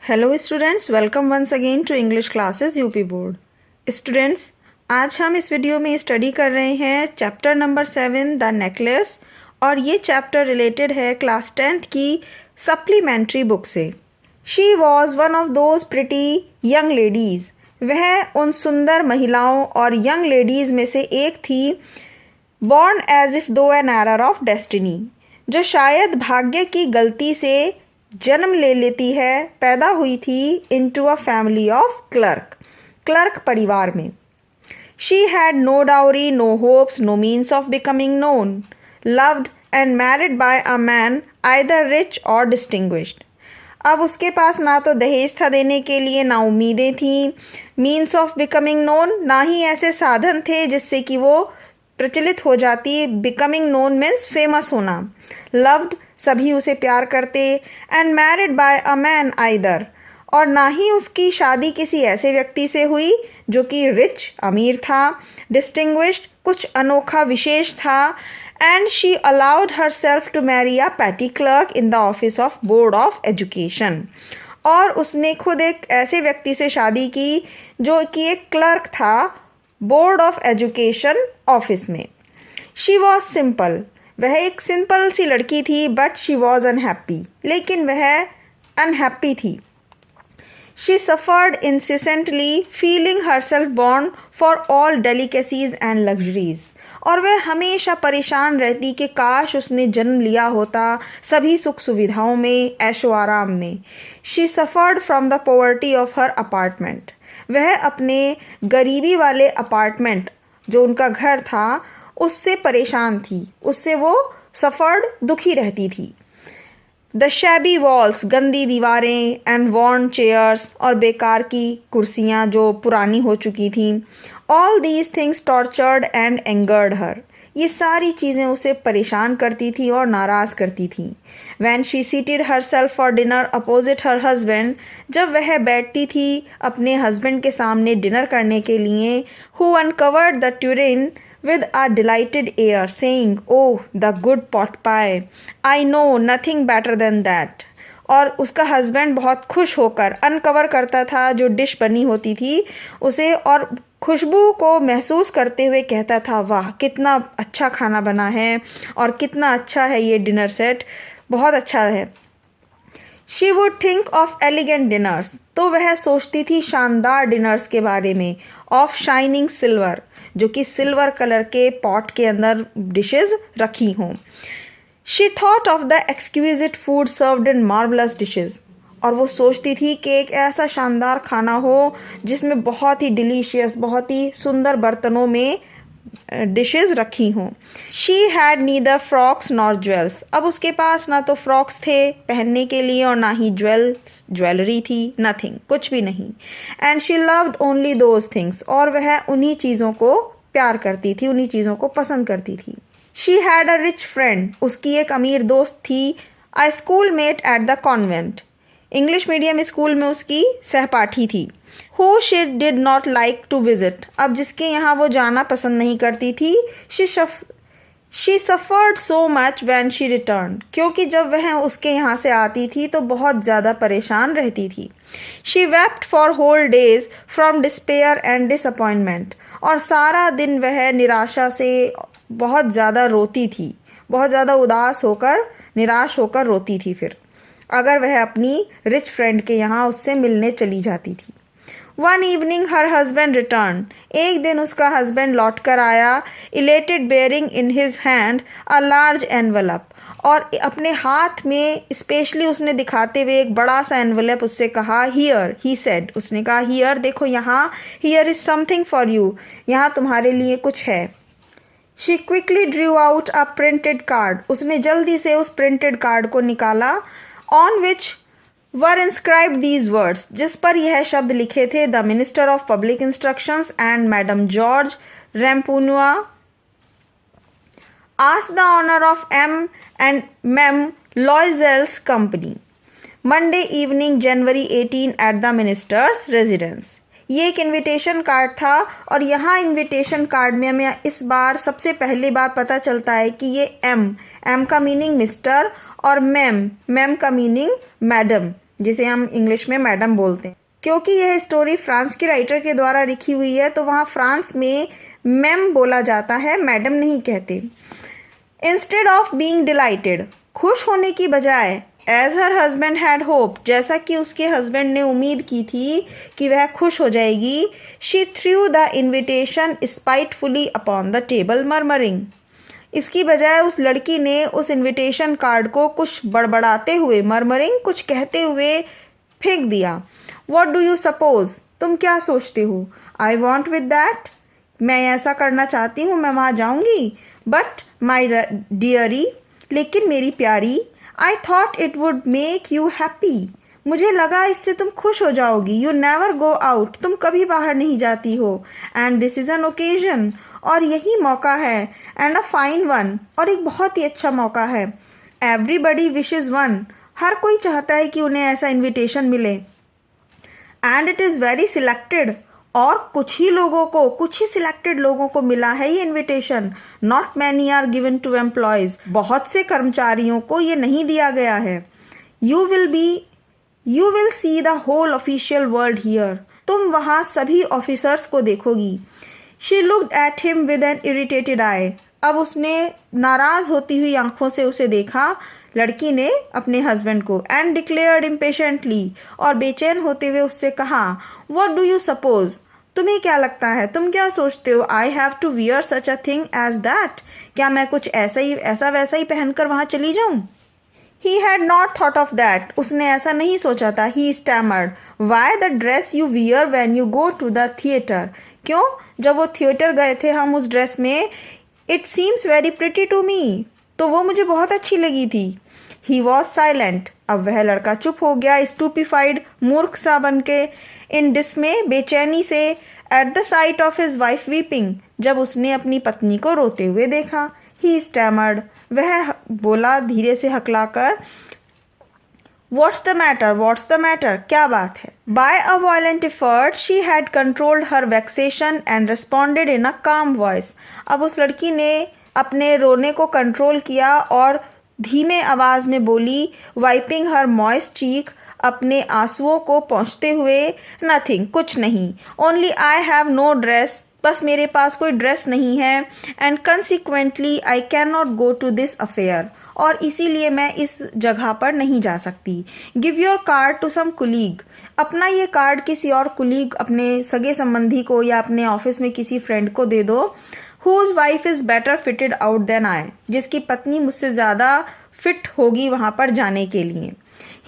Hello students, welcome once again to English classes UP board. Students, आज हम इस video में स्टडी कर रहे हैं चैप्टर नंबर 7 द नेकलेस, और ये चैप्टर रिलेटेड है क्लास 10th की सप्लीमेंट्री बुक से। She was one of those pretty young ladies, वह उन सुंदर महिलाओं और यंग लेडीज़ में से एक थी, बॉर्न एज इफ दो एन एरर ऑफ डेस्टिनी, जो शायद भाग्य की गलती से जन्म ले लेती है, पैदा हुई थी into a family of clerk परिवार में। She had no dowry, no hopes, no means of becoming known, loved and married by a man either rich or distinguished. अब उसके पास ना तो दहेज था देने के लिए, ना उम्मीदें थीं, मीन्स ऑफ बिकमिंग नोन, ना ही ऐसे साधन थे जिससे कि वो प्रचलित हो जाती। बिकमिंग नोन मीन्स फेमस होना। लव्ड, सभी उसे प्यार करते। And married by a man either, और ना ही उसकी शादी किसी ऐसे व्यक्ति से हुई जो कि रिच अमीर था, डिस्टिंग्विश्ड कुछ अनोखा विशेष था। And she allowed herself to marry a petty clerk in the office of board of education, और उसने खुद एक ऐसे व्यक्ति से शादी की जो कि एक क्लर्क था बोर्ड ऑफ एजुकेशन ऑफिस में। शी वॉज सिंपल, वह एक सिंपल सी लड़की थी, बट शी वॉज अनहैप्पी, लेकिन वह अनहैप्पी थी। She suffered incessantly, feeling herself born for all delicacies and luxuries, और वह हमेशा परेशान रहती कि काश उसने जन्म लिया होता सभी सुख सुविधाओं में, ऐशो आराम में। She suffered from the poverty of her apartment, वह अपने गरीबी वाले अपार्टमेंट जो उनका घर था उससे परेशान थी, उससे वो सफर्ड, दुखी रहती थी। द शैबी वॉल्स, गंदी दीवारें, एंड वॉर्न चेयर्स, और बेकार की कुर्सियाँ जो पुरानी हो चुकी थीं, all these things tortured and angered her, ये सारी चीज़ें उसे परेशान करती थी और नाराज़ करती थी। When she seated her self for dinner opposite her husband, जब वह बैठती थी अपने हस्बैंड के सामने डिनर करने के लिए, who uncovered the Turin with a delighted air, saying, "Oh, the good pot pie! I know nothing better than that." और उसका हस्बैंड बहुत खुश होकर अनकवर करता था जो डिश बनी होती थी उसे, और खुशबू को महसूस करते हुए कहता था, वाह कितना अच्छा खाना बना है और कितना अच्छा है ये डिनर सेट, बहुत अच्छा है। She would think of elegant dinners, तो वह सोचती थी शानदार डिनर्स के बारे में। ऑफ शाइनिंग सिल्वर, जो कि सिल्वर कलर के पॉट के अंदर डिशेस रखी हों। She thought of the exquisite food served in marvellous dishes, और वो सोचती थी कि एक ऐसा शानदार खाना हो जिसमें बहुत ही डिलीशियस, बहुत ही सुंदर बर्तनों में डिशेस रखी हों। She had neither frocks nor jewels, अब उसके पास ना तो फ्रॉक्स थे पहनने के लिए और ना ही ज्वेलरी थी, नथिंग, कुछ भी नहीं। And she loved only those things, और वह उन्हीं चीज़ों को प्यार करती थी, उन्हीं चीज़ों को पसंद करती थी। She had a rich friend, उसकी एक अमीर दोस्त थी। A schoolmate at the convent, English medium school में उसकी सहपाठी थी। Who she did not like to visit, अब जिसके यहाँ वो जाना पसंद नहीं करती थी। She suffered so much when she returned, क्योंकि जब वह उसके यहाँ से आती थी तो बहुत ज़्यादा परेशान रहती थी। She wept for whole days from despair and disappointment, और सारा दिन वह निराशा से बहुत ज़्यादा रोती थी, बहुत ज़्यादा उदास होकर, निराश होकर रोती थी फिर, अगर वह अपनी रिच फ्रेंड के यहाँ उससे मिलने चली जाती थी। One evening her husband return, एक दिन उसका हस्बैंड लौट कर आया। Elated bearing in his hand a large envelope, और अपने हाथ में स्पेशली उसने दिखाते हुए एक बड़ा सा एनवलप उससे कहा। हियर, ही सेड, उसने कहा हियर, देखो यहाँ, here is something for you, यहाँ तुम्हारे लिए कुछ है। She quickly drew out a printed card, उसने जल्दी से उस प्रिंटेड कार्ड को निकाला। On which were inscribed these words, जिस पर यह शब्द लिखे थे, the minister of public instructions and madame Georges Ramponneau ask the honour of M and मैम Loisel's company Monday evening January 18 at the minister's residence. ये एक इनविटेशन कार्ड था, और यहाँ इनविटेशन कार्ड में हमें इस बार सबसे पहली बार पता चलता है कि ये एम का मीनिंग मिस्टर और मैम का मीनिंग मैडम, जिसे हम इंग्लिश में मैडम बोलते हैं। क्योंकि यह स्टोरी फ्रांस के राइटर के द्वारा लिखी हुई है तो वहाँ फ्रांस में मैम बोला जाता है, मैडम नहीं कहते। इंस्टेड ऑफ बीइंग डिलाइटेड, खुश होने की बजाय, as her husband had hope, जैसा कि उसके हस्बैंड ने उम्मीद की थी कि वह खुश हो जाएगी, she threw the invitation spitefully upon the table murmuring, इसकी बजाय उस लड़की ने उस इनविटेशन कार्ड को कुछ बड़बड़ाते हुए, मरमरिंग कुछ कहते हुए फेंक दिया। वॉट डू यू सपोज, तुम क्या सोचते हो? आई वॉन्ट विद दैट, मैं ऐसा करना चाहती हूँ, मैं वहाँ जाऊँगी। बट माई डियरी, लेकिन मेरी प्यारी, I thought it would make you happy, मुझे लगा इससे तुम खुश हो जाओगी। यू नेवर गो आउट, तुम कभी बाहर नहीं जाती हो। And this is an occasion, और यही मौका है। एंड अ फाइन वन, और एक बहुत ही अच्छा मौका है। एवरीबडी विशेज वन, हर कोई चाहता है कि उन्हें ऐसा इन्विटेशन मिले। And it is very selected, और कुछ ही सिलेक्टेड लोगों को मिला है ये invitation. Not many are given to employees, बहुत से कर्मचारियों को ये नहीं दिया गया है। You will see the whole official world here, तुम वहाँ सभी ऑफिसर्स को देखोगी। She looked at him with an irritated eye, अब उसने नाराज होती हुई आंखों से उसे देखा, लड़की ने अपने हस्बैंड को। एंड डिक्लेयर्ड इम्पेशेंटली, और बेचैन होते हुए उससे कहा, व्हाट डू यू सपोज, तुम्हें क्या लगता है, तुम क्या सोचते हो? I have to wear such a thing as that, क्या मैं कुछ ऐसा वैसा ही पहनकर वहां चली जाऊं? He had not thought of that, उसने ऐसा नहीं सोचा था। He stammered, why the dress you wear when you go to the theater, क्यों, जब वो थिएटर गए थे हम उस ड्रेस में, it seems very pretty to me, तो वो मुझे बहुत अच्छी लगी थी। He was silent, अब वह लड़का चुप हो गया, stupefied, मूर्ख सा बनके, in dismay, बेचैनी से, at the sight of his wife weeping, जब उसने अपनी पत्नी को रोते हुए देखा। He stammered, वह बोला धीरे से हकलाकर, What's the matter? क्या बात है? By a violent effort, she had controlled her vexation and responded in a calm voice. अब उस लड़की ने अपने रोने को कंट्रोल किया और धीमे आवाज में बोली, वाइपिंग हर मॉइस्ट चीक, अपने आंसुओं को पोंछते हुए, नथिंग, कुछ नहीं, only I have no dress, बस मेरे पास कोई ड्रेस नहीं है, and consequently I can not go to this affair, और इसीलिए मैं इस जगह पर नहीं जा सकती। Give your card to some colleague, अपना ये कार्ड किसी और कुलीग, अपने सगे संबंधी को या अपने ऑफिस में किसी फ्रेंड को दे दो। Whose wife is better fitted out than I, जिसकी पत्नी मुझसे ज़्यादा फिट होगी वहाँ पर जाने के लिए।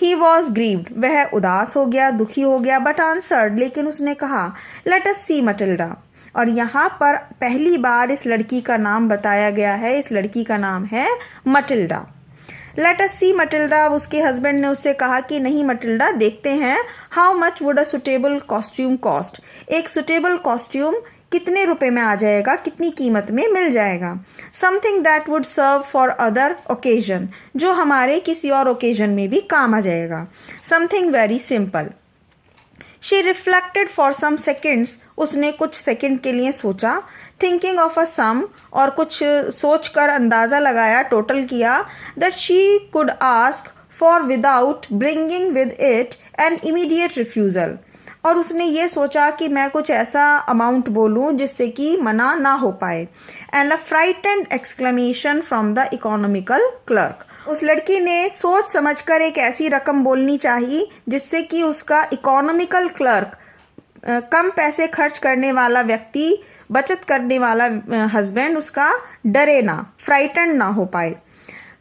He was grieved, वह उदास हो गया, दुखी हो गया, but answered, लेकिन उसने कहा, let us see Matilda, और यहाँ पर पहली बार इस लड़की का नाम बताया गया है, इस लड़की का नाम है मटिल्डा। लेट अस सी मटिल्डा, अब उसके हस्बैंड ने उससे कहा कि नहीं मटिल्डा, देखते हैं। How much would a suitable costume cost, एक सुटेबल कॉस्ट्यूम कितने रुपए में आ जाएगा, कितनी कीमत में मिल जाएगा। Something that would serve for other occasion, जो हमारे किसी और ओकेजन में भी काम आ जाएगा। Something very simple. She reflected for some seconds, उसने कुछ सेकंड के लिए सोचा। थिंकिंग ऑफ अ सम, और कुछ सोचकर अंदाजा लगाया, टोटल किया, that she could ask for without bringing with it an immediate refusal, और उसने ये सोचा कि मैं कुछ ऐसा अमाउंट बोलूं जिससे कि मना ना हो पाए। And a frightened exclamation from the economical clerk, उस लड़की ने सोच समझकर एक ऐसी रकम बोलनी चाहिए जिससे कि उसका इकोनॉमिकल क्लर्क, कम पैसे खर्च करने वाला व्यक्ति, बचत करने वाला हस्बैंड उसका डरे ना, फ्राइटेंड ना हो पाए।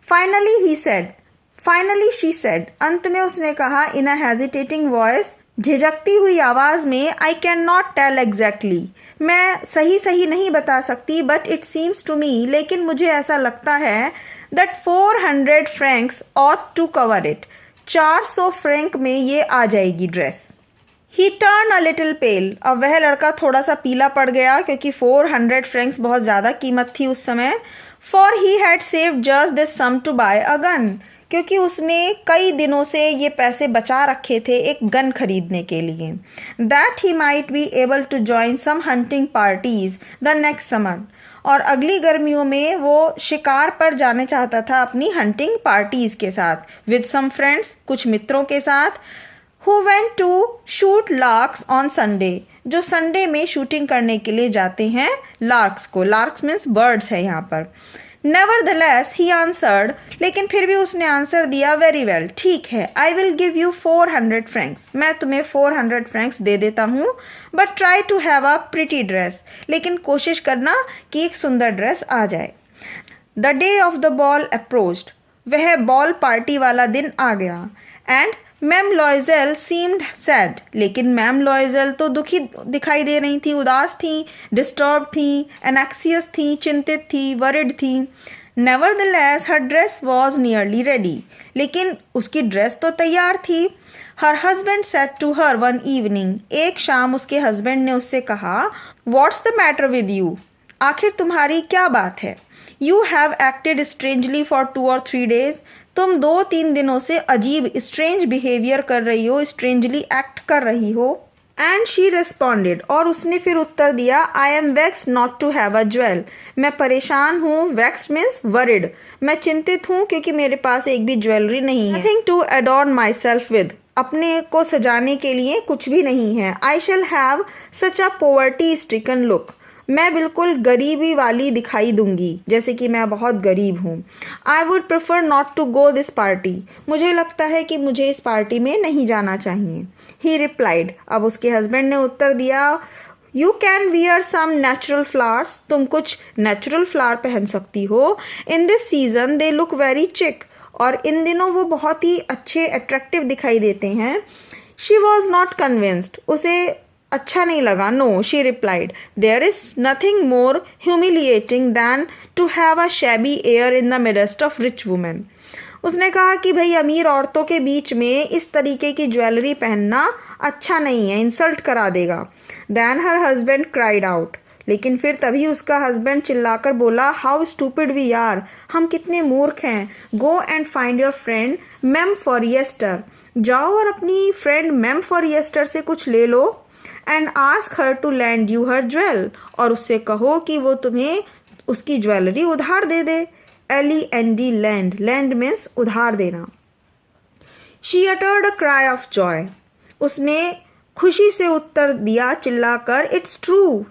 फाइनली शी सेड, अंत में उसने कहा इन अ हेजिटेटिंग वॉइस, झिझकती हुई आवाज में, I can not tell exactly, मैं सही नहीं बता सकती, but it seems to me, लेकिन मुझे ऐसा लगता है, that 400 francs ought to cover it, 400 franc में ये आ जाएगी dress. He turn a little pale, अब वह लड़का थोड़ा सा पीला पड़ गया, क्योंकि 400 फ्रैंक्स बहुत ज़्यादा कीमत थी उस समय। For he had saved just this sum to buy a gun, क्योंकि उसने कई दिनों से ये पैसे बचा रखे थे एक गन खरीदने के लिए। That he might be able to join some hunting parties the next summer, और अगली गर्मियों में वो शिकार पर जाना चाहता था अपनी हंटिंग पार्टीज के साथ विद सम फ्रेंड्स, कुछ मित्रों के साथ, who went to shoot larks on Sunday, जो संडे में शूटिंग करने के लिए जाते हैं लार्क्स को। लार्क्स मीन्स बर्ड्स है यहाँ पर। Nevertheless, he answered, लेकिन फिर भी उसने आंसर दिया, वेरी वेल, ठीक है, I will give you 400 francs, मैं तुम्हें 400 francs दे देता हूँ, but try to have a pretty dress, लेकिन कोशिश करना कि एक सुंदर ड्रेस आ जाए। The day of the ball approached, वह बॉल पार्टी वाला दिन आ गया। And मैम लॉयजेल सीम्ड सैड, लेकिन मैम लॉयजेल तो दुखी दिखाई दे रही थी, उदास थी, डिस्टर्ब थी, एनेक्सियस थी, चिंतित थी, वरिड थी। Nevertheless her dress was nearly ready, लेकिन उसकी ड्रेस तो तैयार थी। Her husband said to her one evening, एक शाम उसके हस्बैंड ने उससे कहा, what's the matter with you, आखिर तुम्हारी क्या बात है। You have acted strangely for 2 or 3 days, तुम 2-3 दिनों से अजीब स्ट्रेंज बिहेवियर कर रही हो, स्ट्रेंजली एक्ट कर रही हो। एंड शी रिस्पॉन्डेड, और उसने फिर उत्तर दिया, I am vexed not to have a jewel, मैं परेशान हूँ, वेक्स मीन्स वरिड, मैं चिंतित हूँ क्योंकि मेरे पास एक भी ज्वेलरी नहीं है। Nothing to adorn myself with, अपने को सजाने के लिए कुछ भी नहीं है। I shall have such a poverty stricken look, मैं बिल्कुल गरीबी वाली दिखाई दूंगी, जैसे कि मैं बहुत गरीब हूँ। I would prefer not to go this party, मुझे लगता है कि मुझे इस पार्टी में नहीं जाना चाहिए। ही रिप्लाइड, अब उसके हस्बैंड ने उत्तर दिया, you can wear some natural flowers, तुम कुछ नेचुरल फ्लावर पहन सकती हो। In this season they look very chic, और इन दिनों वो बहुत ही अच्छे अट्रैक्टिव दिखाई देते हैं। शी वॉज नॉट कन्विंस्ड, उसे अच्छा नहीं लगा। No, she replied, there is nothing more humiliating than to have a shabby air in the midst of rich women, उसने कहा कि भाई अमीर औरतों के बीच में इस तरीके की ज्वेलरी पहनना अच्छा नहीं है, इंसल्ट करा देगा। Then her husband cried out, लेकिन फिर तभी उसका हस्बैंड चिल्लाकर बोला, हाउ स्टूपिड वी आर, हम कितने मूर्ख हैं। Go and find your friend मैम फॉरिएस्टर, जाओ और अपनी फ्रेंड मैम फॉरिएस्टर से कुछ ले लो। And ask her to lend you her jewel, और उससे कहो कि वो तुम्हें उसकी ज्वेलरी उधार दे दे। LEND, लैंड, लैंड मीन्स उधार देना। She uttered a cry of joy, उसने खुशी से उत्तर दिया चिल्लाकर, it's true.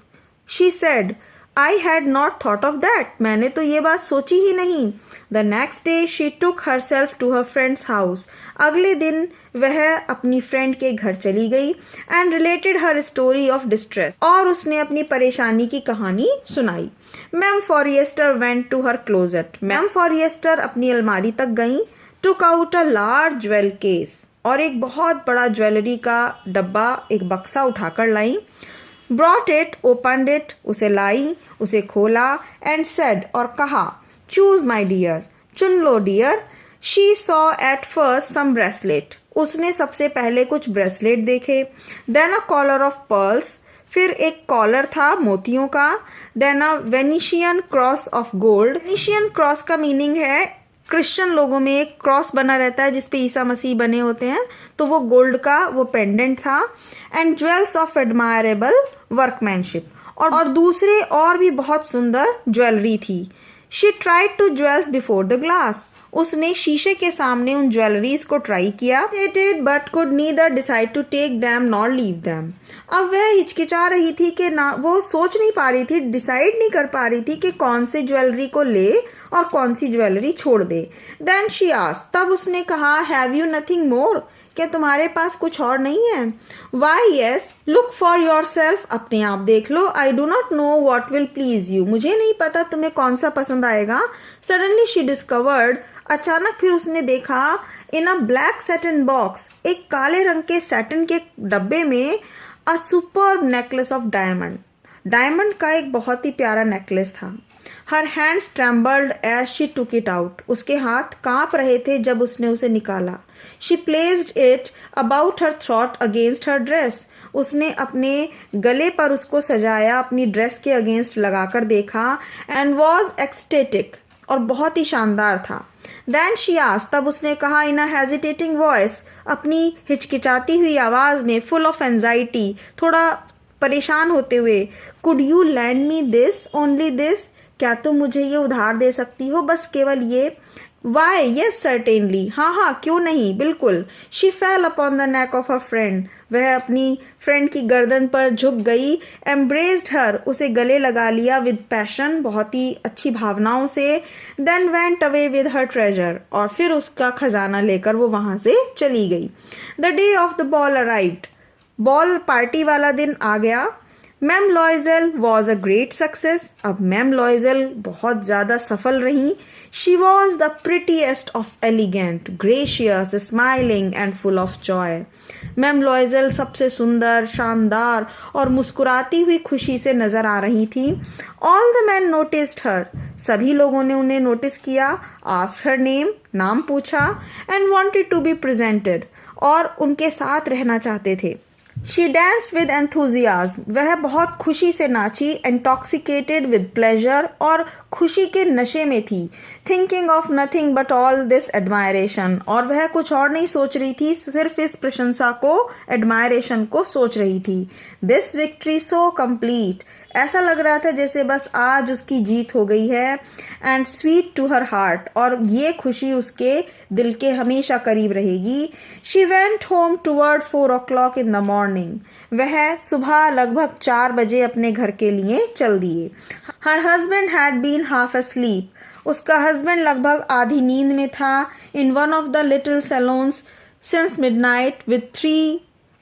She said, I had not thought of that, मैंने तो ये बात सोची ही नहीं। The next day she took herself to her friend's house, अगले दिन वह अपनी फ्रेंड के घर चली गई। And related her story of distress, और उसने अपनी परेशानी की कहानी सुनाई। मैम Forestier went to her closet, मैम फॉरिएस्टर अपनी अलमारी तक गई। Took out a large jewel case, और एक बहुत बड़ा ज्वेलरी का डब्बा, एक बक्सा उठाकर लाई। ब्रॉट इट, ओपनड इट, उसे लाई, उसे खोला। एंड सेड, और कहा, चूज माई डियर, चुन लो dear. She saw at first some bracelet, उसने सबसे पहले कुछ ब्रेसलेट देखे। Then a collar of pearls, फिर एक कॉलर था मोतियों का। Then a Venetian cross of gold, Venetian cross का मीनिंग है क्रिश्चियन लोगों में एक क्रॉस बना रहता है जिसपे ईसा मसीह बने होते हैं, तो वो गोल्ड का वो पेंडेंट था। And jewels of admirable workmanship, और दूसरे और भी बहुत सुंदर ज्वेलरी थी। She tried to jewels before the glass, उसने शीशे के सामने उन ज्वेलरीज को ट्राई किया। But could neither decide to take them nor leave them, अब वह हिचकिचा रही थी कि ना, वो सोच नहीं पा रही थी, डिसाइड नहीं कर पा रही थी कि कौन से ज्वेलरी को ले और कौन सी ज्वेलरी छोड़ दे। देन शी आस्क्ड, तब उसने कहा, हैव यू नथिंग मोर, क्या तुम्हारे पास कुछ और नहीं है। Why yes, look for yourself, अपने आप देख लो। I do not know what will please you, मुझे नहीं पता तुम्हें कौन सा पसंद आएगा। सडनली शी डिस्कवर्ड, अचानक फिर उसने देखा, in a black satin box, एक काले रंग के सैटिन के डब्बे में, a superb necklace of diamond, diamond का एक बहुत ही प्यारा नेकलेस था। Her hands trembled as she took it out, उसके हाथ कांप रहे थे जब उसने उसे निकाला। She placed it about her throat against her dress, उसने अपने गले पर उसको सजाया, अपनी ड्रेस के अगेंस्ट लगाकर देखा। एंड वॉज एक्सटेटिक, और बहुत ही शानदार था। देन शी आस्क्ड, तब उसने कहा, इन अ हेजिटेटिंग वॉइस, अपनी हिचकिचाती हुई आवाज में, फुल ऑफ एंजाइटी, थोड़ा परेशान होते हुए, could you land me this, only this, क्या तुम मुझे ये उधार दे सकती हो, बस केवल ये? वाई येस सर्टेनली, हाँ हाँ क्यों नहीं, बिल्कुल। She fail upon the neck of her friend, वह अपनी फ्रेंड की गर्दन पर झुक गई। एम्ब्रेस्ड हर, उसे गले लगा लिया। विद पैशन, बहुत ही अच्छी भावनाओं से। Then went away with her treasure, और फिर उसका खजाना लेकर वो वहाँ से चली गई। The day of the ball arrived, ball party वाला दिन आ गया। मैम Loisel was a great success, अब मैम लॉयज़ेल बहुत ज़्यादा सफल रहीं। She was the prettiest of elegant, gracious, smiling and full of joy. मैम लॉयज़ेल सबसे सुंदर, शानदार और मुस्कुराती हुई खुशी से नजर आ रही थी। ऑल द मैन नोटिस्ड हर, सभी लोगों ने उन्हें नोटिस किया। आस्क्ड हर नेम, नाम पूछा। And wanted to be presented, और उनके साथ रहना चाहते थे। शी डांस्ड विद एंथुजियाज्म, वह बहुत खुशी से नाची। इंटॉक्सिकेटेड विद प्लेजर, और खुशी के नशे में थी। Thinking of nothing but all this admiration, और वह कुछ और नहीं सोच रही थी, सिर्फ इस प्रशंसा को, एडमायरेशन को सोच रही थी। दिस विक्ट्री सो कंप्लीट, ऐसा लग रहा था जैसे बस आज उसकी जीत हो गई है। And sweet to her heart, और ये खुशी उसके दिल के हमेशा करीब रहेगी। She went home toward 4 o'clock in the morning, वह सुबह लगभग 4 बजे अपने घर के लिए चल दिए। Her husband had been half asleep, उसका हस्बैंड लगभग आधी नींद में था। In one of the little saloons since midnight with 3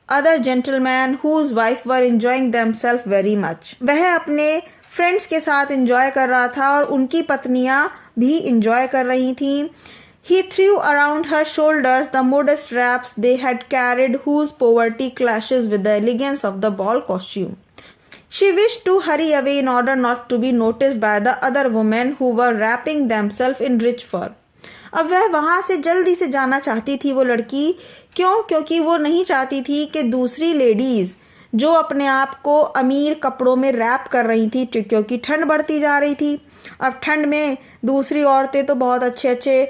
other gentlemen whose wife were enjoying themselves very much, वह अपने फ्रेंड्स के साथ एंजॉय कर रहा था और उनकी पत्नियां भी एंजॉय कर रही थीं। He threw around her shoulders the modest wraps they had carried, whose poverty clashes with the elegance of the ball costume. She wished to hurry away in order not to be noticed by the other women who were wrapping themselves in rich fur. अब वह वहाँ से जल्दी से जाना चाहती थी वो लड़की। क्यों? क्योंकि वो नहीं चाहती थी कि दूसरी लेडीज़ जो अपने आप को अमीर कपड़ों में रैप कर रही थी, क्योंकि ठंड बढ़ती जा रही थी। अब ठंड में दूसरी औरतें तो बहुत अच्छे अच्छे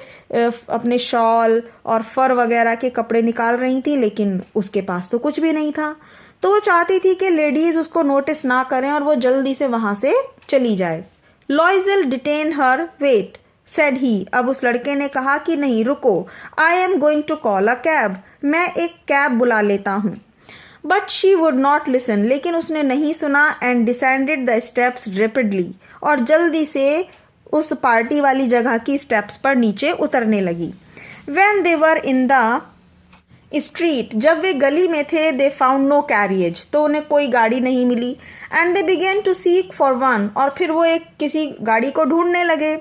अपने शॉल और फर वगैरह के कपड़े निकाल रही थी, लेकिन उसके पास तो कुछ भी नहीं था। तो वो चाहती थी कि लेडीज़ उसको नोटिस ना करें और वो जल्दी से वहाँ से चली जाए। Loisel detained her, wait said he, अब उस लड़के ने कहा कि नहीं रुको, I am going to call a cab, मैं एक कैब बुला लेता हूँ। But she would not listen, लेकिन उसने नहीं सुना। And descended the steps rapidly, और जल्दी से उस पार्टी वाली जगह की स्टेप्स पर नीचे उतरने लगी। When they were in the street, जब वे गली में थे, दे फाउंड नो कैरियज, तो उन्हें कोई गाड़ी नहीं मिली। And they began to seek for one, और फिर वो एक किसी गाड़ी को ढूंढने लगे।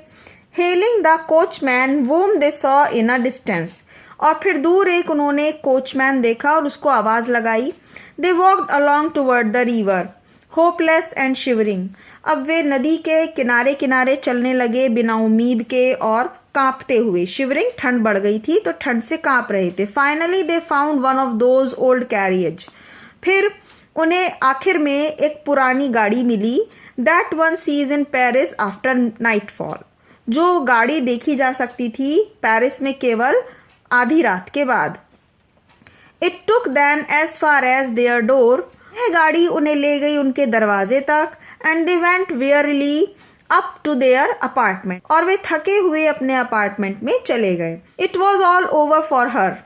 Hailing the coachman whom they saw in a distance, और फिर दूर एक उन्होंने कोचमैन देखा और उसको आवाज़ लगाई। They walked along toward the river hopeless and shivering, अब वे नदी के किनारे किनारे चलने लगे बिना उम्मीद के और कांपते हुए। शिवरिंग, ठंड बढ़ गई थी तो ठंड से कांप रहे थे। Finally they found one of those old carriage, फिर उन्हें आखिर में एक पुरानी गाड़ी मिली। That one sees in Paris after nightfall, जो गाड़ी देखी जा सकती थी पेरिस में केवल आधी रात के बाद। It took them as far as their door, यह गाड़ी उन्हें ले गई उनके दरवाजे तक। And they went wearily up to their apartment, और वे थके हुए अपने अपार्टमेंट में चले गए। It was all over for her,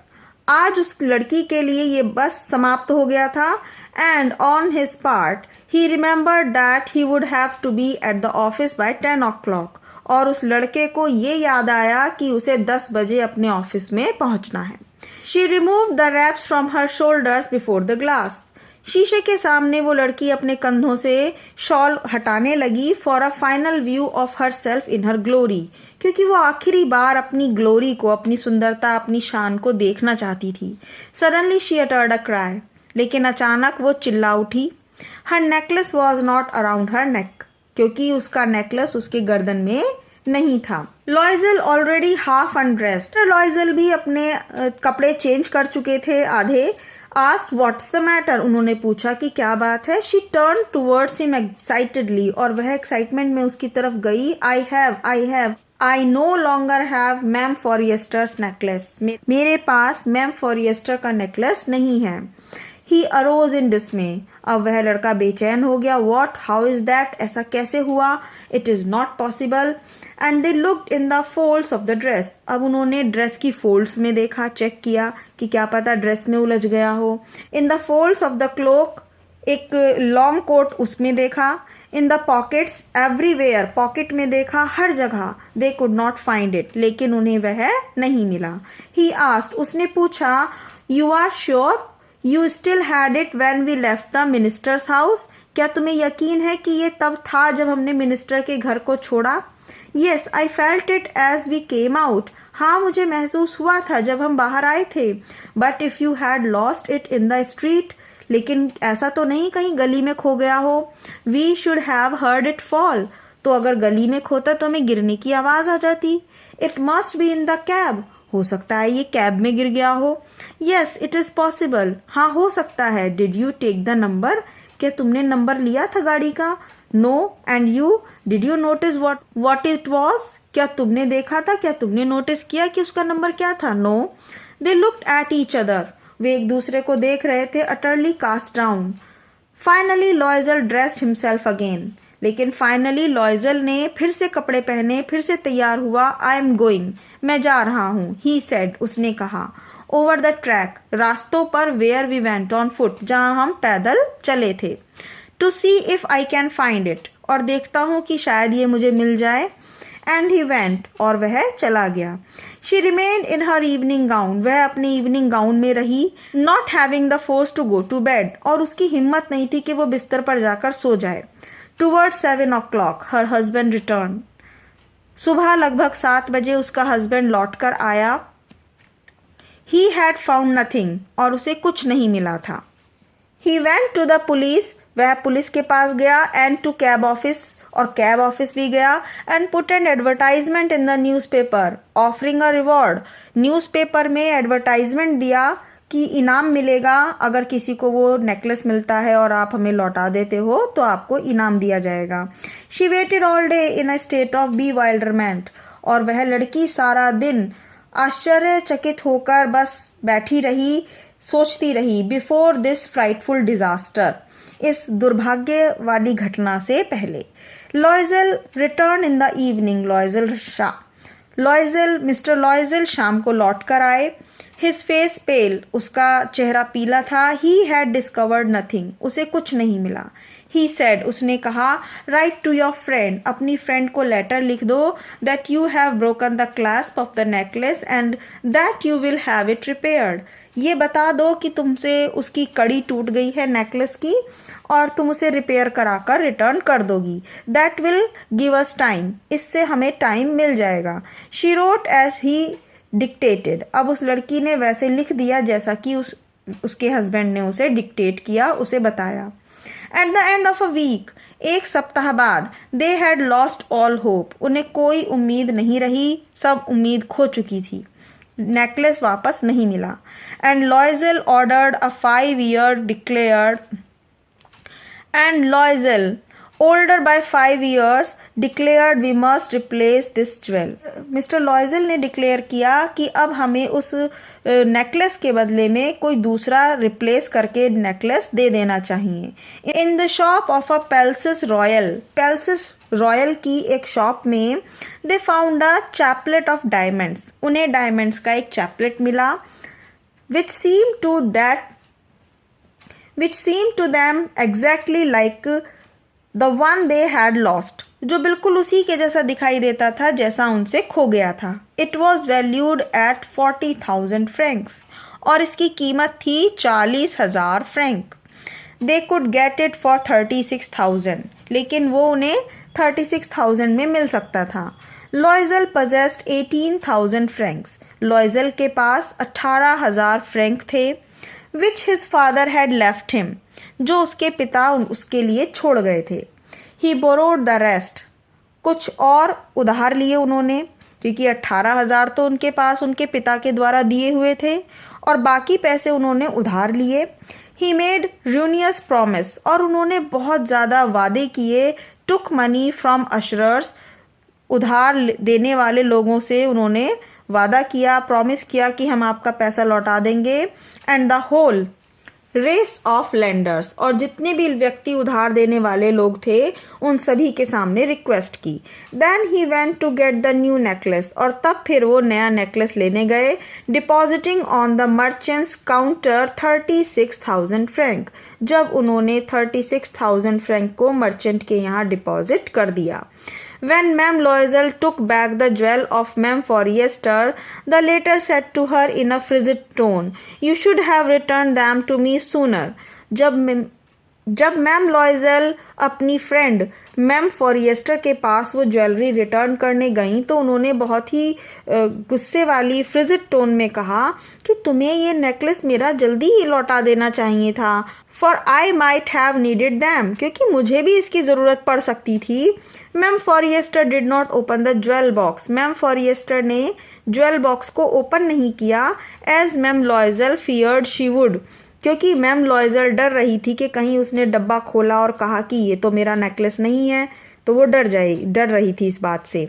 आज उस लड़की के लिए ये बस समाप्त हो गया था। And on his part he remembered that he would have to be at the office by 10 o'clock, और उस लड़के को ये याद आया कि उसे 10 बजे अपने ऑफिस में पहुंचना है। She removed the wraps from her shoulders before the glass, शीशे के सामने वो लड़की अपने कंधों से शॉल हटाने लगी। For a final view of her self in her glory, क्योंकि वो आखिरी बार अपनी ग्लोरी को, अपनी सुंदरता, अपनी शान को देखना चाहती थी। Suddenly she uttered a cry, लेकिन अचानक वो चिल्ला उठी। हर नेकलेस वॉज नॉट अराउंड हर नेक, क्योंकि उसका नेकलेस उसके गर्दन में नहीं था। लॉयज़ेल ऑलरेडी हाफ अनड्रेस्ड, लॉयज़ेल भी अपने कपड़े चेंज कर चुके थे आधे। आस्क्ड व्हाट्स द मैटर, उन्होंने पूछा कि क्या बात है। She turn towards him excitedly, और वह एक्साइटमेंट में उसकी तरफ गई। आई नो लॉन्गर हैव मैम फॉरिएस्टर्स नेकलेस, मेरे पास मैम फॉरिएस्टर का नेकलेस नहीं है। ही अरोज इन डिसमे, अब वह लड़का बेचैन हो गया। वॉट, हाउ इज दैट, ऐसा कैसे हुआ? It is not possible. And they looked in the folds of the dress, अब उन्होंने ड्रेस की फोल्ड्स में देखा, चेक किया कि क्या पता ड्रेस में उलझ गया हो। In the folds of the cloak, एक लॉन्ग कोट उसमें देखा। In the pockets, everywhere, pocket में देखा, हर जगह। They could not find it, लेकिन उन्हें वह नहीं मिला। ही आस्क्ड, उसने पूछा, you are sure you still had it when we left the minister's house, क्या तुम्हें यकीन है कि ये तब था जब हमने मिनिस्टर के घर को छोड़ा? Yes, I felt it as we came out, हाँ मुझे महसूस हुआ था जब हम बाहर आए थे। But if you had lost it in the street, लेकिन ऐसा तो नहीं कहीं गली में खो गया हो। We should have heard it fall, तो अगर गली में खोता तो हमें गिरने की आवाज़ आ जाती। It must be in the cab, हो सकता है ये कैब में गिर गया हो। येस इट इज़ पॉसिबल, हाँ हो सकता है। Did you take the number, क्या तुमने नंबर लिया था गाड़ी का? No, and you, did you notice what it was, क्या तुमने देखा था, क्या तुमने नोटिस किया कि उसका नंबर क्या था? No. They looked at each other, वे एक दूसरे को देख रहे थे। Utterly cast down. Finally Loisel dressed himself again, लेकिन फाइनली लॉयजल ने फिर से कपड़े पहने, फिर से तैयार हुआ। आई एम गोइंग, मैं जा रहा हूँ। ही सेड, उसने कहा। ओवर द ट्रैक, रास्तों पर। Where we went on foot, जहाँ हम पैदल चले थे। To see if I can find it, और देखता हूँ कि शायद ये मुझे मिल जाए। एंड ही वेंट, और वह चला गया। She remained in her evening gown, वह अपने इवनिंग गाउन में रही। Not having the force to go to bed, और उसकी हिम्मत नहीं थी कि वो बिस्तर पर जाकर सो जाए। Toward 7 o'clock her husband return, सुबह लगभग 7 बजे उसका हस्बैंड लौट कर आया। ही हैड फाउंड नथिंग, और उसे कुछ नहीं मिला था। He went to the police, वह पुलिस के पास गया। एंड टू कैब ऑफिस, और कैब ऑफिस भी गया। And put an advertisement in the newspaper offering a reward, newspaper में एडवर्टाइजमेंट दिया कि इनाम मिलेगा, अगर किसी को वो नेकलेस मिलता है और आप हमें लौटा देते हो तो आपको इनाम दिया जाएगा। She weighted all day in a state of bewilderment, और वह लड़की सारा दिन आश्चर्यचकित होकर बस बैठी रही, सोचती रही। बिफोर दिस फ्राइटफुल डिजास्टर, इस दुर्भाग्य वाली घटना से पहले। लॉयजल return in the evening, mister लॉयजल शाम को लौट कर आए। हिज फेस पेल, उसका चेहरा पीला था। ही हैड डिस्कवर्ड नथिंग, उसे कुछ नहीं मिला। ही सेड, उसने कहा, राइट टू योर फ्रेंड, अपनी फ्रेंड को लेटर लिख दो, that you have broken the clasp of the necklace and that you will have it repaired, ये बता दो कि तुमसे उसकी कड़ी टूट गई है नेकलेस की, और तुम उसे रिपेयर कराकर रिटर्न कर दोगी। That will give us time, इससे हमें टाइम मिल जाएगा। She wrote as he dictated, अब उस लड़की ने वैसे लिख दिया जैसा कि उसके हस्बैंड ने उसे डिक्टेट किया, उसे बताया। At the end of a week, एक सप्ताह बाद, they had lost all hope, उन्हें कोई उम्मीद नहीं रही, सब उम्मीद खो चुकी थी। नेकलेस वापस नहीं मिला। And लॉयजल ordered a 5-year declared, and Loisel, older by 5 years, declared we must replace this jewel. Mister लॉयजल ने डिक्लेयर किया कि अब हमें उस नेकलेस के बदले में कोई दूसरा रिप्लेस करके नेकलेस दे देना चाहिए। In the shop of a Palais Royal की एक शॉप में they found a chaplet of diamonds, उन्हें डायमंड्स का एक चैपलेट मिला। which seemed to them exactly like the one they had lost, जो बिल्कुल उसी के जैसा दिखाई देता था जैसा उनसे खो गया था। It was valued at 40,000 francs, और इसकी कीमत थी 40,000 Frank. They could get it for 36,000, लेकिन वो उन्हें 36,000 में मिल सकता था। लॉयजल possessed 18,000 francs, लॉयजल के पास 18,000 फ्रैंक थे। विच his father had left him, जो उसके पिता उसके लिए छोड़ गए थे। ही बोरोड द रेस्ट, कुछ और उधार लिए उन्होंने, क्योंकि 18,000 तो उनके पास उनके पिता के द्वारा दिए हुए थे, और बाकी पैसे उन्होंने उधार लिए। ही मेड रूनियस प्रॉमिस, और उन्होंने बहुत ज़्यादा वादे किए। टुक मनी फ्रॉम अशरर्स, उधार देने वाले लोगों से उन्होंने वादा किया, प्रॉमिस किया कि हम आपका पैसा लौटा देंगे। And the whole race of lenders, और जितने भी व्यक्ति उधार देने वाले लोग थे उन सभी के सामने रिक्वेस्ट की। Then he went to get the new necklace, और तब फिर वो नया नेकलेस लेने गए। Depositing on the merchant's counter 36,000 franc, जब उन्होंने 36,000 फ्रैंक को मर्चेंट के यहाँ डिपॉजिट कर दिया। When Ma'am Loisel took back the jewel of Ma'am Forrester, the latter said to her in a frigid tone, "You should have returned them to me sooner." जब ma'am लॉयजल अपनी friend मैम फॉरिएस्टर के पास वो jewellery return करने गई तो उन्होंने बहुत ही गुस्से वाली फ्रिजिड टोन में कहा कि तुम्हें ये नेकलेस मेरा जल्दी ही लौटा देना चाहिए था। For I might have needed them, क्योंकि मुझे भी इसकी ज़रूरत पड़ सकती थी। मैम Forestier did not open the jewel box, मैम फॉरिएस्टर ने ज्वेल बॉक्स को ओपन नहीं किया। एज मैम लॉयजल फियर्ड शी वुड, क्योंकि मैम लॉयजल डर रही थी कि कहीं उसने डब्बा खोला और कहा कि ये तो मेरा नेकलेस नहीं है, तो वो डर रही थी इस बात से।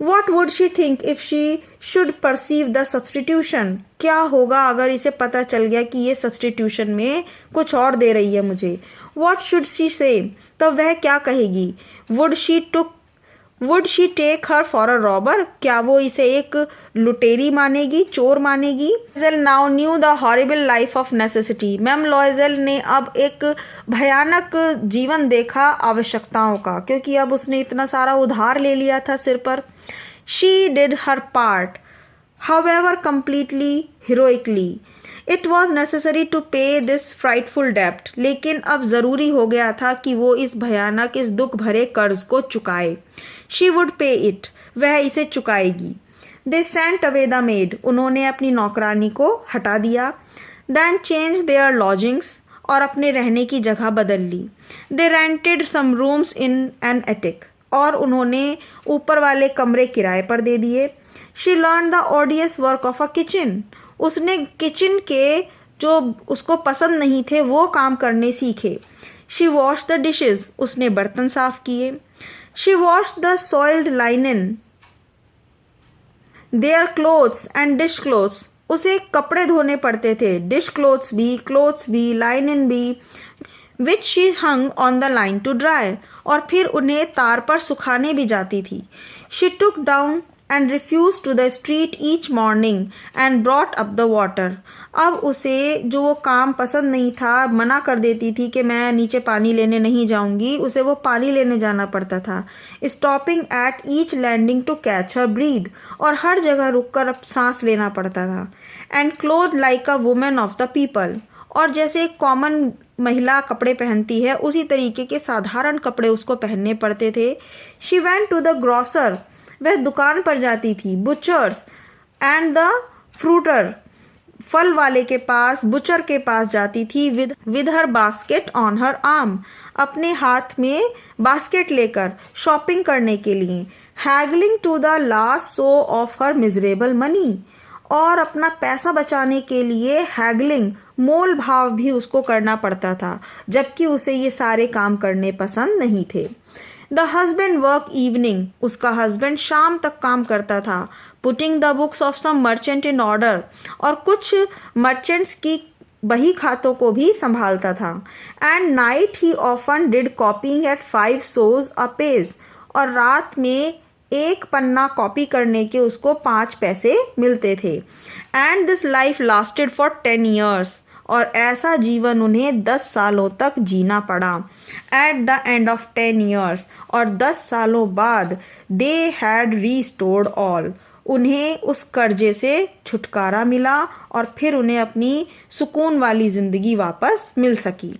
What would she think if she should perceive the substitution? क्या होगा अगर इसे पता चल गया कि ये सब्सटीट्यूशन में कुछ और दे रही है मुझे। What should she say? तो वह क्या कहेगी। Would she take her for a robber? क्या वो इसे एक लुटेरी मानेगी, चोर मानेगी। लॉयजल now knew the horrible life of necessity. Ma'am लॉयजल ने अब एक भयानक जीवन देखा आवश्यकताओं का, क्योंकि अब उसने इतना सारा उधार ले लिया था सिर पर। She did her part, however completely heroically. It was necessary to pay this frightful debt. लेकिन अब ज़रूरी हो गया था कि वो इस भयानक, इस दुख भरे कर्ज को चुकाए। She would pay it. वह इसे चुकाएगी। They sent away the maid. उन्होंने अपनी नौकरानी को हटा दिया। Then changed their lodgings. और अपने रहने की जगह बदल ली। They rented some rooms in an attic. और उन्होंने ऊपर वाले कमरे किराए पर दे दिए। She learned the odious work of a kitchen. उसने किचन के जो उसको पसंद नहीं थे वो काम करने सीखे। She washed the dishes. उसने बर्तन साफ किए। She washed the soiled linen, their clothes and dish clothes. उसे कपड़े धोने पड़ते थे, डिश क्लोथ्स भी, लाइनन भी, which she hung on the line to dry. और फिर उन्हें तार पर सुखाने भी जाती थी। She took down and refused to the street each morning and brought up the water. अब उसे जो वो काम पसंद नहीं था, मना कर देती थी कि मैं नीचे पानी लेने नहीं जाऊंगी, उसे वो पानी लेने जाना पड़ता था। Stopping at each landing to catch her breath, और हर जगह रुककर अब सांस लेना पड़ता था। And cloth like a woman of the people, और जैसे एक कॉमन महिला कपड़े पहनती है उसी तरीके के साधारण कपड़े उसको पहनने पड़ते थे। She went to the grocer, वह दुकान पर जाती थी। बुचर्स एंड द फ्रूटर, फल वाले के पास, बुचर के पास जाती थी। With her basket on her arm, अपने हाथ में बास्केट लेकर शॉपिंग करने के लिए। Haggling to the last sou of her miserable money, और अपना पैसा बचाने के लिए हैगलिंग, मोल भाव भी उसको करना पड़ता था, जबकि उसे ये सारे काम करने पसंद नहीं थे। द हस्बैंड वर्क इवनिंग, उसका हस्बैंड शाम तक काम करता था। Putting the books of some merchant in order, और कुछ मर्चेंट्स की बही खातों को भी संभालता था। And night he often did copying at 5 sous a page, और रात में एक पन्ना कॉपी करने के उसको 5 पैसे मिलते थे। And this life lasted for 10 years, और ऐसा जीवन उन्हें 10 सालों तक जीना पड़ा। Eight the end of 10 years, और 10 सालों बाद दे हैड रीस्टोर्ड ऑल, उन्हें उस कर्जे से छुटकारा मिला और फिर उन्हें अपनी सुकून वाली जिंदगी वापस मिल सकी।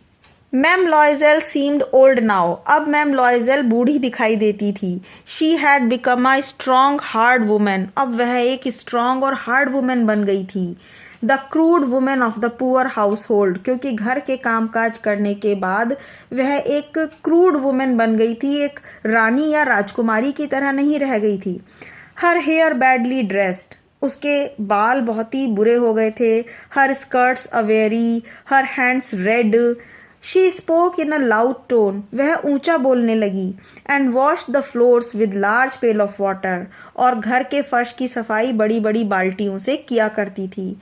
मैम लॉयजल सीम्ड ओल्ड नाउ, अब मैम लॉयजल बूढ़ी दिखाई देती थी। She had become a strong hard women, अब वह एक स्ट्रॉन्ग और हार्ड वुमेन बन गई थी। The crude women of the poor house hold, क्योंकि घर के कामकाज करने के बाद वह एक क्रूड वुमेन बन गई थी, एक रानी या राजकुमारी की तरह नहीं रह गई थी। हर हेयर बैडली ड्रेस्ड, उसके बाल बहुत ही बुरे हो गए थे। Her skirts awry, her hands red. She spoke in a loud tone, वह ऊंचा बोलने लगी। And wash the floors with large pail of water, और घर के फर्श की सफाई बड़ी बड़ी बाल्टियों से किया करती थी।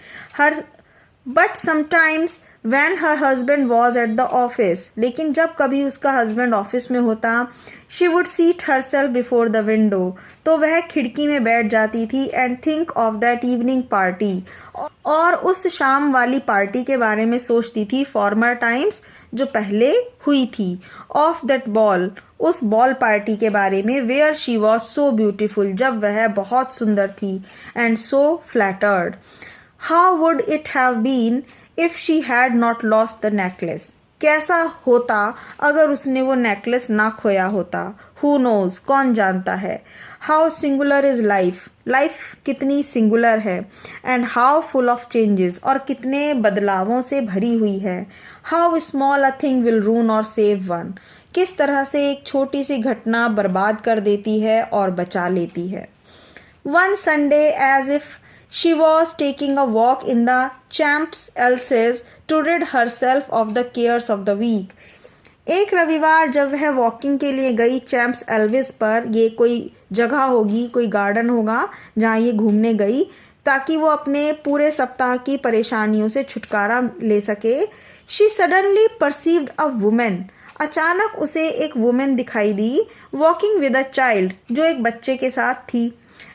But sometimes When her husband was at the office, लेकिन जब कभी उसका हस्बैंड ऑफिस में होता, she would seat herself before the window, तो वह खिड़की में बैठ जाती थी and think of that evening party, और उस शाम वाली पार्टी के बारे में सोचती थी, former times, जो पहले हुई थी, of that ball, उस बॉल पार्टी के बारे में, where she was so beautiful, जब वह बहुत सुंदर थी, and so flattered. How would it have been if she had not lost the necklace? कैसा होता अगर उसने वो नेकलेस ना खोया होता? Who knows? कौन जानता है? How singular is life? Life कितनी सिंगुलर है. And how full of changes, और कितने बदलावों से भरी हुई है. How small a thing will ruin or save one. किस तरह से एक छोटी सी घटना बर्बाद कर देती है और बचा लेती है. One Sunday, as if she was taking a walk in the Champs Elysees to rid herself of the cares of the week. एक रविवार जब वह वॉकिंग के लिए गई चैम्प्स एल्विस पर, ये कोई जगह होगी, कोई गार्डन होगा जहाँ ये घूमने गई, ताकि वो अपने पूरे सप्ताह की परेशानियों से छुटकारा ले सके. She suddenly perceived a woman. अचानक उसे एक वुमेन दिखाई दी, वॉकिंग विद अ चाइल्ड, जो एक बच्चे के साथ थी.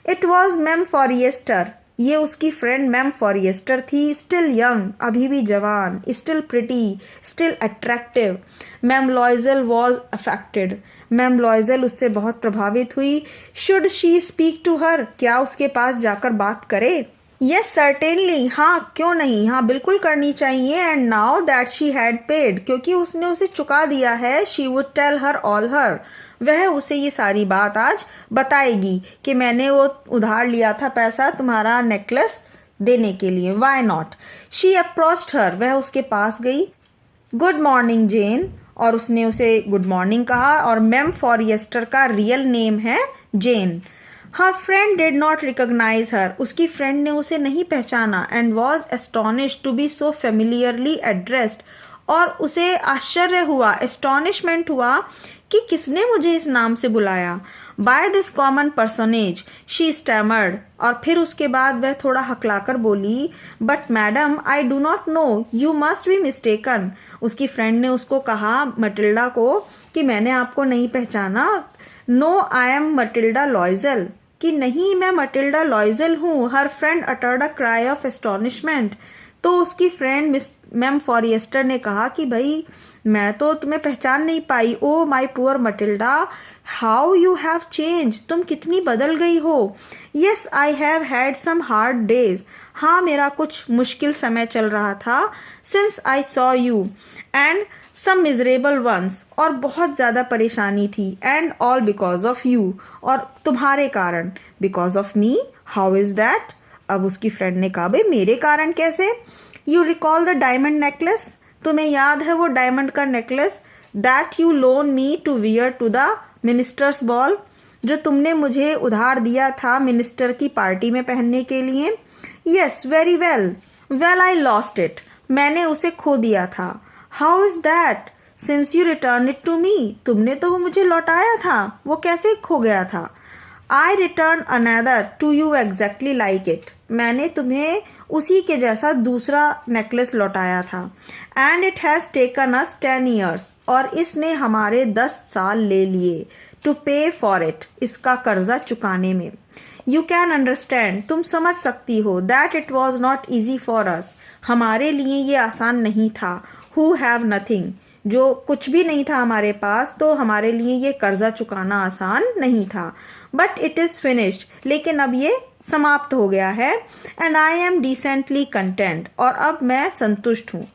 इट वॉज मैम फॉरिएस्टर. ये उसकी फ्रेंड मैम फॉरिएस्टर थी. स्टिल यंग, अभी भी जवान. Still pretty, still attractive. Ma'am Loisel was affected. Ma'am Loisel उससे बहुत प्रभावित हुई. Should she speak to her, क्या उसके पास जाकर बात करे? यस सर्टेनली, हाँ क्यों नहीं, हाँ बिल्कुल करनी चाहिए. And now that she had paid, क्योंकि उसने उसे चुका दिया है. She would tell her all her, वह उसे ये सारी बात आज बताएगी कि मैंने वो उधार लिया था पैसा तुम्हारा नेकलेस देने के लिए. Why not. She approached her, वह उसके पास गई. गुड मॉर्निंग जेन, और उसने उसे गुड मॉर्निंग कहा. और मैम फॉरिएस्टर का रियल नेम है Jane. Her friend did not recognise her, उसकी फ्रेंड ने उसे नहीं पहचाना. And was astonished to be so familiarly addressed, और उसे आश्चर्य हुआ, एस्टोनिशमेंट हुआ कि किसने मुझे इस नाम से बुलाया. By this common personage she stammered, और फिर उसके बाद वह थोड़ा हकलाकर बोली. But madam I do not know, you must be mistaken. उसकी फ्रेंड ने उसको कहा, मटिल्डा को, कि मैंने आपको नहीं पहचाना. No I am Matilda Loisel, कि नहीं मैं मटिल्डा लॉयजल हूँ. Her friend uttered a cry of astonishment. तो उसकी फ्रेंड मैम फॉरिएस्टर ने कहा कि भाई मैं तो तुम्हें पहचान नहीं पाई. Oh my poor Matilda, how you have change, तुम कितनी बदल गई हो. Yes I have had some hard days, हाँ मेरा कुछ मुश्किल समय चल रहा था. Since I saw you, and some miserable ones, और बहुत ज़्यादा परेशानी थी. And all because of you, और तुम्हारे कारण. Because of me, how is that. अब उसकी फ्रेंड ने कहा, भाई मेरे कारण कैसे. You recall the diamond necklace, तुम्हें याद है वो डायमंड का necklace, that you loan me to wear to the minister's ball, जो तुमने मुझे उधार दिया था मिनिस्टर की पार्टी में पहनने के लिए. Yes very well. Well I lost it, मैंने उसे खो दिया था. How is that. Since you return it to me, तुमने तो वो मुझे लौटाया था, वो कैसे खो गया था. I return another to you exactly like it, मैंने तुम्हें उसी के जैसा दूसरा नेकलेस लौटाया था. And it has taken us 10 years, और इसने हमारे 10 साल ले लिए. टू पे फॉर इट, इसका कर्जा चुकाने में. यू कैन अंडरस्टैंड, तुम समझ सकती हो. That it was not easy for us, हमारे लिए ये आसान नहीं था. हु हैव नथिंग, जो कुछ भी नहीं था हमारे पास, तो हमारे लिए ये कर्जा चुकाना आसान नहीं था. बट इट इज़ फिनिश्ड, लेकिन अब ये समाप्त हो गया है. And I am decently content, और अब मैं संतुष्ट हूँ.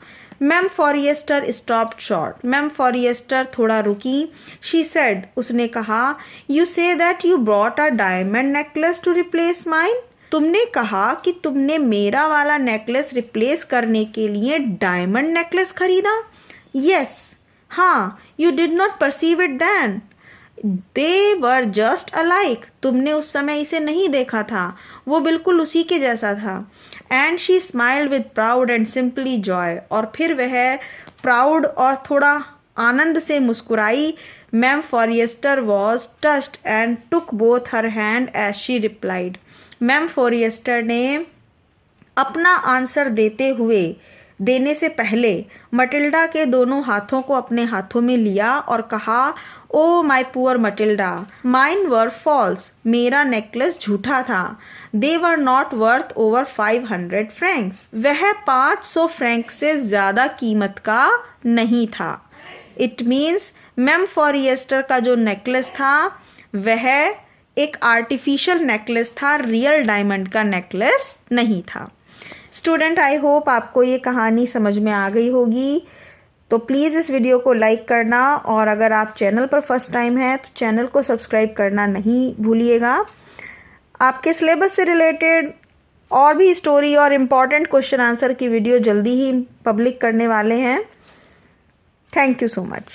Ma'am Forestier stopped short, ma'am Forestier थोड़ा रुकी. शी सेड, उसने कहा, you say that you brought a diamond necklace to replace mine, तुमने कहा कि तुमने मेरा वाला नेकलेस रिप्लेस करने के लिए डायमंड नेकलेस खरीदा. यस, हाँ. You did not perceive it then, they were just alike, तुमने उस समय इसे नहीं देखा था, वो बिल्कुल उसी के जैसा था. And she smiled with proud and simply joy, और फिर वह प्राउड और थोड़ा आनंद से मुस्कुराई. Ma'am Forestier was touched and took both her hand as she replied, ma'am Forestier ने अपना आंसर देते हुए देने से पहले मटिल्डा के दोनों हाथों को अपने हाथों में लिया और कहा, oh my poor Matilda, mine were false, मेरा नेकलेस झूठा था। They were not worth over 500 francs, वह 500 फ्रैंक से ज़्यादा कीमत का नहीं था। इट मीन्स मैम फॉरिएस्टर का जो नेकलेस था वह एक आर्टिफिशियल नेकलेस था, रियल डायमंड का नेकलेस नहीं था। स्टूडेंट, आई होप आपको ये कहानी समझ में आ गई होगी। तो प्लीज़ इस वीडियो को लाइक करना और अगर आप चैनल पर फर्स्ट टाइम हैं तो चैनल को सब्सक्राइब करना नहीं भूलिएगा। आपके सिलेबस से रिलेटेड और भी स्टोरी और इम्पॉर्टेंट क्वेश्चन आंसर की वीडियो जल्दी ही पब्लिक करने वाले हैं। Thank you so much.